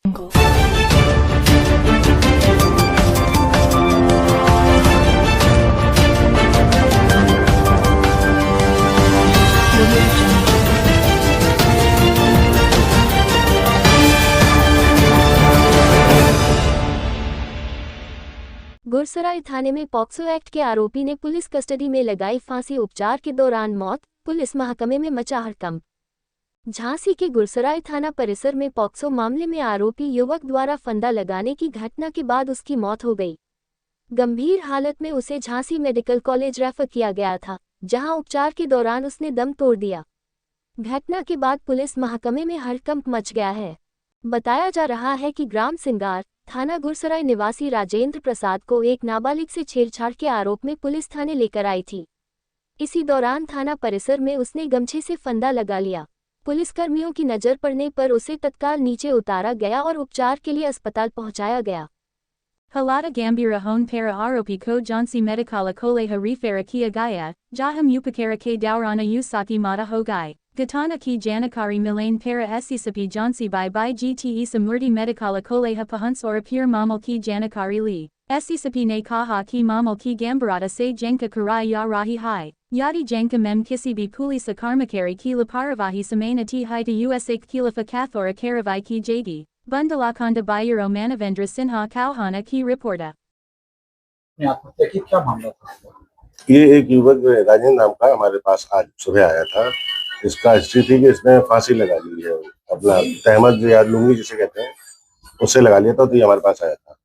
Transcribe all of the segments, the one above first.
गुरसराय थाने में POCSO act के आरोपी ने पुलिस कस्टडी में लगाई फांसी, उपचार के दौरान मौत, पुलिस महकमे में मचा हड़कंप। झांसी के गुरसराय थाना परिसर में पॉक्सो मामले में आरोपी युवक द्वारा फंदा लगाने की घटना के बाद उसकी मौत हो गई। गंभीर हालत में उसे झांसी मेडिकल कॉलेज रेफर किया गया था, जहां उपचार के दौरान उसने दम तोड़ दिया। घटना के बाद पुलिस महकमे में हड़कंप मच गया है। बताया जा रहा है कि ग्राम सिंगार थाना गुरसराय निवासी राजेंद्र प्रसाद को एक नाबालिग से छेड़छाड़ के आरोप में पुलिस थाने लेकर आई थी। इसी दौरान थाना परिसर में उसने गमछे से फंदा लगा लिया। पुलिसकर्मियों की नजर पड़ने पर उसे तत्काल नीचे उतारा गया और उपचार के लिए अस्पताल पहुंचाया गया। Halata Gambira Hone para Aropi ko Jansi Medicala Koleha Refera Kia Gaya, Jaham Upakara K Daurana Usaki Mata Hogai, Gatana Ki Janakari Milain para Esisapi Jansi Bai GTE Samurti Medicala Koleha Pahuns or Apir Mamal Ki Janakari Li, Esisapi Ne Kaha Ki Mamal Ki Gambarata Se Jenka Karai Ya Rahi Hai, Yadi Jenka Mem Kisibi Pulisa Karmakari Ki Laparavahi Samana Ti Hai to Usak Kilafa Kathora Karavai Ki Jadi. Bundalakanda Bayuro Manavendra Sinha Kauhana की reporter. क्या मामला था? ये एक युवक राजेंद्र नाम का हमारे पास आज सुबह आया था। इसका हिस्ट्री थी कि इसने फांसी लगा ली है, अपना तहमत या लुंगी जिसे कहते हैं उससे लगा लिया था, तो ये हमारे पास आया था।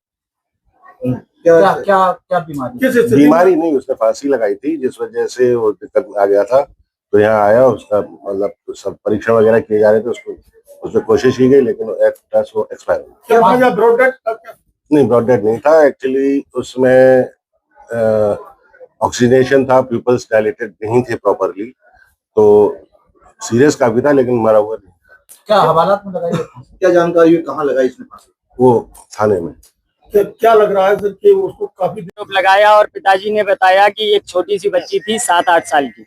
क्या क्या क्या बीमारी? बीमारी नहीं, उसने फांसी लगाई थी जिस वजह से वो दिक्कत आ गया था, तो यहाँ आया। उसका मतलब सब परीक्षण वगैरह किए जा रहे थे, उसमें कोशिश की गई, लेकिन वो एक्सपायर हो गया। नहीं, ब्रॉड डेथ नहीं था एक्चुअली, उसमें ऑक्सीजनेशन था, प्यूपल्स डायलेटेड नहीं थे प्रॉपरली, तो सीरियस काफी था, लेकिन मरा हुआ नहीं था। क्या हवालात में लगाई? क्या जानकारी है, कहाँ लगाई इसने फांसी? वो थाने में। क्या लग रहा है सर कि उसको काफी आरोप लगाया और पिताजी ने बताया कि एक छोटी सी बच्ची थी 7-8 साल की,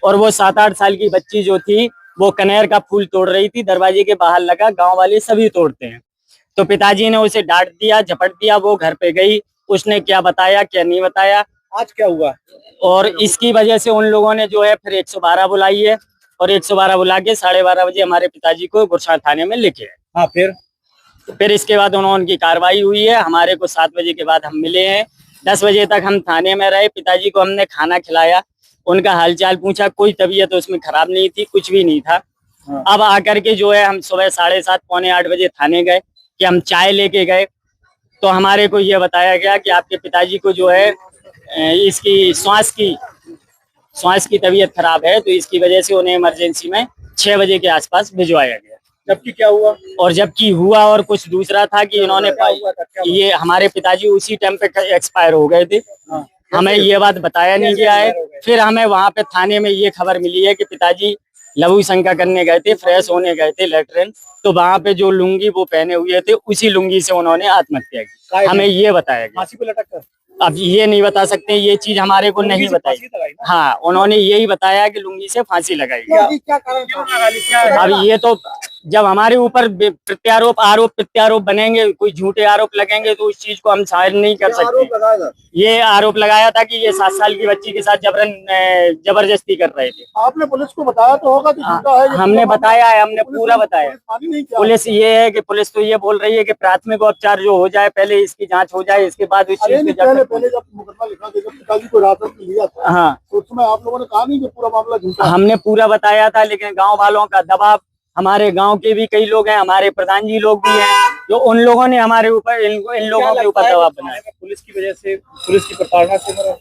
और वो 7-8 साल की बच्ची जो थी वो कनेर का फूल तोड़ रही थी, दरवाजे के बाहर लगा, गांव वाले सभी तोड़ते हैं। तो पिताजी ने उसे डांट दिया, झपट दिया, वो घर पे गई, उसने क्या बताया क्या नहीं बताया। आज क्या हुआ? और इसकी वजह से उन लोगों ने जो है फिर 112 बुलाई है, और 112 बुला के 12:30 बजे हमारे पिताजी को गुरसराय थाने में लेके आए। हाँ, फिर इसके बाद उनकी कार्रवाई हुई है। हमारे को 7 बजे के बाद हम मिले हैं, 10 बजे तक हम थाने में रहे। पिताजी को हमने खाना खिलाया, उनका हालचाल पूछा, कोई तबीयत उसमें खराब नहीं थी, कुछ भी नहीं था। हाँ। अब आकर के जो है हम सुबह 7:30 पौने 8 बजे थाने गए कि हम चाय लेके गए, तो हमारे को ये बताया गया कि आपके पिताजी को जो है इसकी श्वास की तबीयत खराब है, तो इसकी वजह से उन्हें इमरजेंसी में 6 बजे के आसपास भिजवाया गया। जबकि क्या हुआ? और जबकि हुआ और कुछ दूसरा था कि इन्होंने ये हमारे पिताजी उसी टाइम पे एक्सपायर हो गए थे। हाँ। हमें ये बात बताया नहीं गया है। फिर हमें वहाँ पे थाने में ये खबर मिली है कि पिताजी लघु शंका करने गए थे, फ्रेश होने गए थे लेटरिन, तो वहाँ पे जो लुंगी वो पहने हुए थे, उसी लुंगी से उन्होंने आत्महत्या की। हमें ये बताया गया। फांसी पे लटक कर? अब ये नहीं बता सकते, ये चीज हमारे को नहीं बताई। हाँ, उन्होंने यही बताया कि लुंगी से फांसी लगाई। क्या कारण था? अब ये तो जब हमारे ऊपर प्रत्यारोप बनेंगे, कोई झूठे आरोप लगेंगे, तो उस चीज को हम शायद नहीं कर सकते। ये आरोप लगाया था कि ये 7 साल की बच्ची के साथ जबरदस्ती कर रहे थे। आपने पुलिस को बताया तो होगा कि झूठा है? हमने बताया है, हमने पूरा बताया। पुलिस ये है कि पुलिस तो ये बोल रही है कि प्राथमिक उपचार जो हो जाए, पहले इसकी जांच हो जाए, इसके बाद उस चीज पहले जब मुकदमा लिखा था, जब पिताजी को हिरासत में लिया था, हाँ, तो उसमें आप लोगों ने कहा नहीं कि पूरा मामला झूठा? हमने पूरा बताया था, लेकिन गांव वालों का दबाव, हमारे गांव के भी कई लोग हैं, हमारे प्रधान जी लोग भी हैं, जो उन लोगों ने हमारे ऊपर इन लोगों के ऊपर दबाव बनाया। पुलिस की वजह से, पुलिस की प्रताड़ना से मरा?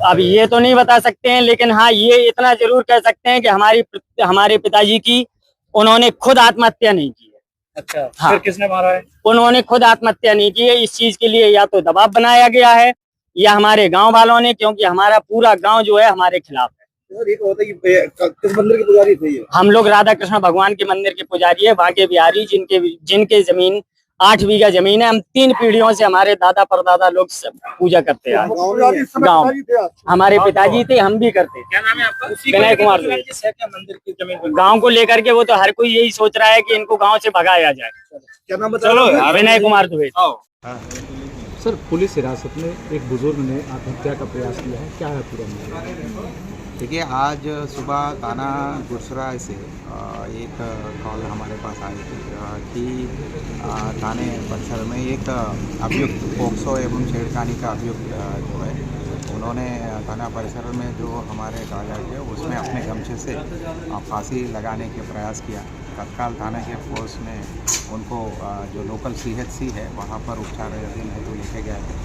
अब ये तो नहीं बता सकते हैं, लेकिन हाँ ये इतना जरूर कह सकते हैं कि हमारे पिताजी की उन्होंने खुद आत्महत्या नहीं की है। अच्छा, हाँ। फिर किसने मारा है? उन्होंने खुद आत्महत्या नहीं की है। इस चीज के लिए या तो दबाव बनाया गया है या हमारे गांव वालों ने, क्योंकि हमारा पूरा गांव जो है हमारे खिलाफ है। एक होता है कि किस मंदिर के पुजारी थे ये? हम लोग राधा कृष्ण भगवान के मंदिर के पुजारी है, बांके बिहारी, जिनके जमीन 8 बीघा जमीन है। हम 3 पीढ़ियों से हमारे दादा परदादा लोग सब पूजा करते हैं। पुजारी इस समय गाँव पिताजी थे आप? हमारे पिताजी थे, हम भी करते। क्या नाम है आपका? विनय कुमार दुबे। क्या मंदिर की जमीन गांव को लेकर के वो तो हर कोई यही सोच रहा है कि इनको गांव से भगाया जाए। क्या नाम बता चलो रहे हैं? यार। विनय कुमार दुबे। सर, पुलिस हिरासत में एक बुजुर्ग ने आत्महत्या का प्रयास किया है, क्या है पूरा मामला? देखिए, आज सुबह थाना गुरसराय से एक कॉल हमारे पास आई थी कि थाने परिसर में एक अभियुक्त पोक्सो एवं छेड़खानी का अभियुक्त जो है, उन्होंने थाना परिसर में जो हमारे टारगेट है उसमें अपने गमछे से फांसी लगाने के प्रयास किया। तत्काल थाने के फोर्स ने उनको जो लोकल CHC है वहाँ पर उपचाराधीन है तो लेके गए थे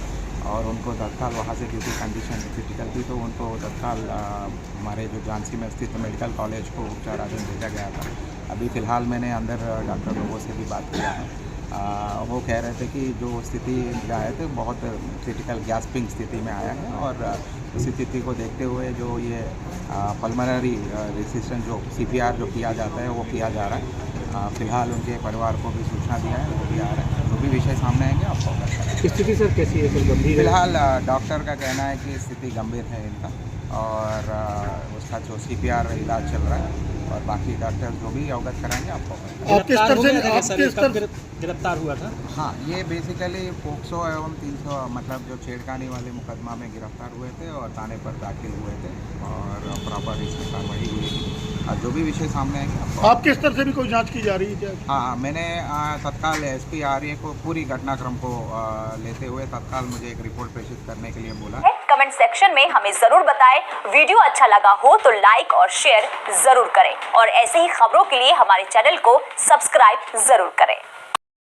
और उनको तत्काल वहाँ से क्योंकि कंडीशन क्रिटिकल थी तो उनको तत्काल हमारे जो झांसी में स्थित मेडिकल कॉलेज को उपचाराधीन भेजा गया था। अभी फ़िलहाल मैंने अंदर डॉक्टर लोगों से भी बात किया है। वो कह रहे थे कि जो स्थिति आए थे बहुत क्रिटिकल गैस्पिंग स्थिति में आया है और इस स्थिति को देखते हुए जो ये पल्मोनरी रेसिस्टेंस जो CPR जो किया जाता है वो किया जा रहा है। फ़िलहाल उनके परिवार को भी सूचना दिया है, वो भी आ रहा है। जो भी विषय सामने आएंगे आपको अवगत कराएंगे। स्थिति सर कैसी है? सर गंभीर है? फिलहाल डॉक्टर का कहना है कि स्थिति गंभीर है इनका और उसका जो CPR इलाज चल रहा है और बाकी डॉक्टर जो भी अवगत कराएंगे आपको। आप किस तरह से गिरफ्तार हुआ था? हाँ, ये बेसिकली पोक्सो एवं 300 मतलब जो छेड़खानी वाले मुकदमा में गिरफ्तार हुए थे और थाने पर दाखिल हुए थे और प्रॉपर इसमें कार्रवाई हुई थी और जो भी विषय सामने आएंगे आपको। आपके स्तर से भी कोई जांच की जा रही है? हाँ, मैंने तत्काल SP RA को पूरी घटनाक्रम को लेते हुए तत्काल मुझे एक रिपोर्ट प्रेषित करने के लिए बोला। कमेंट सेक्शन में हमें जरूर बताएं, वीडियो अच्छा लगा हो तो लाइक और शेयर जरूर करें और ऐसे ही खबरों के लिए हमारे चैनल को सब्सक्राइब जरूर करें।